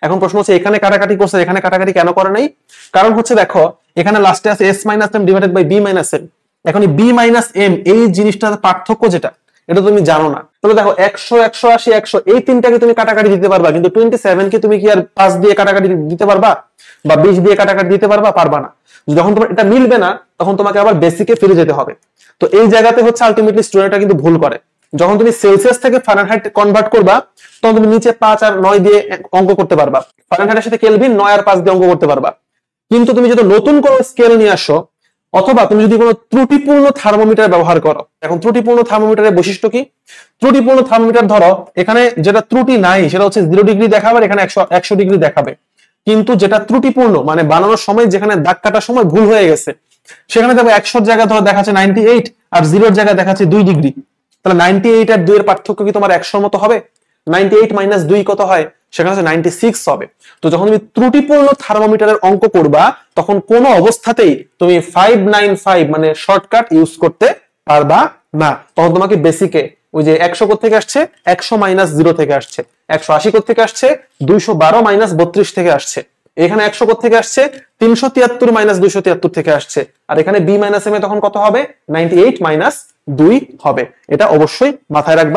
এখন প্রশ্ন হচ্ছে এখানে কাটাকাটি করছে, এখানে কাটাকাটি কেন করে নাই? কারণ হচ্ছে দেখো এখানে লাস্টে আছে s minus M divided by b minus M. এখন এই b মাইনাস এম এই জিনিসটার পার্থক্য যেটা, এটা তুমি জানো না। তাহলে দেখো 100 180 100 এই তিনটাকে তুমি কাটাকাটি দিতে পারবা, কিন্তু 27 কে তুমি কি আর 5 দিয়ে কাটাকাটি দিতে পারবা বা 20 দিয়ে কাটাকাটি দিতে পারবা? পারবা না। যখন তোমার এটা মিলবে না তখন তোমাকে আবার বেসিকে ফিরে যেতে হবে। তো এই জায়গাতে হচ্ছে আলটিমেটলি স্টুডেন্টরা কিন্তু ভুল করে। যখন তুমি সেলসিয়াস থেকে ফারেনহাইট কনভার্ট করবা তখন তুমি নিচে 5 আর 9 দিয়ে অঙ্ক করতে পারবা, ফারেনহাইটের সাথে কেলভিন 9 আর 5 দিয়ে অঙ্ক করতে পারবা। কিন্তু তুমি যদি নতুন কোনো স্কেল নিয়ে আসো অথবা তুমি যদি কোনো ত্রুটিপূর্ণ থার্মোমিটার ব্যবহার করো, এখন ত্রুটিপূর্ণ থার্মোমিটারের বৈশিষ্ট্য কি? ত্রুটিপূর্ণ থার্মোমিটার ধরো এখানে যেটা ত্রুটি নাই সেটা হচ্ছে 0 ডিগ্রি দেখাবে, এখানে 100 ডিগ্রি দেখাবে। কিন্তু যেটা ত্রুটিপূর্ণ মানে বানানোর সময় যেখানে দাগ কাটার সময় ভুল হয়ে গেছে, সেখানে দেখো 100 জায়গায় ধরো দেখাচ্ছে 98 আর 0 জায়গায় দেখাচ্ছে 2 ডিগ্রি। তাহলে 98 আর 2 এর পার্থক্য কি তোমার 100 মতো হবে? 98 মাইনাস 2 কত হয়? সেখানে হচ্ছে 96 হবে। তো যখন তুমি ত্রুটিপূর্ণ থার্মোমিটারের অঙ্ক করবা তখন কোনো অবস্থাতেই তুমি 595 মানে শর্টকাট ইউজ করতে পারবা না। তখন তোমাকে বেসিকে ওই যে 100 থেকে আসছে 100 মাইনাস 0 থেকে আসছে, 180 থেকে আসছে 212 মাইনাস 32 থেকে আসছে, এখানে 100 থেকে আসছে 373 মাইনাস 273 থেকে আসছে, আর এখানে বি মাইনাস এম এ তখন কত হবে? 98 মাইনাস 2 হবে। এটা অবশ্যই মাথায় রাখবা।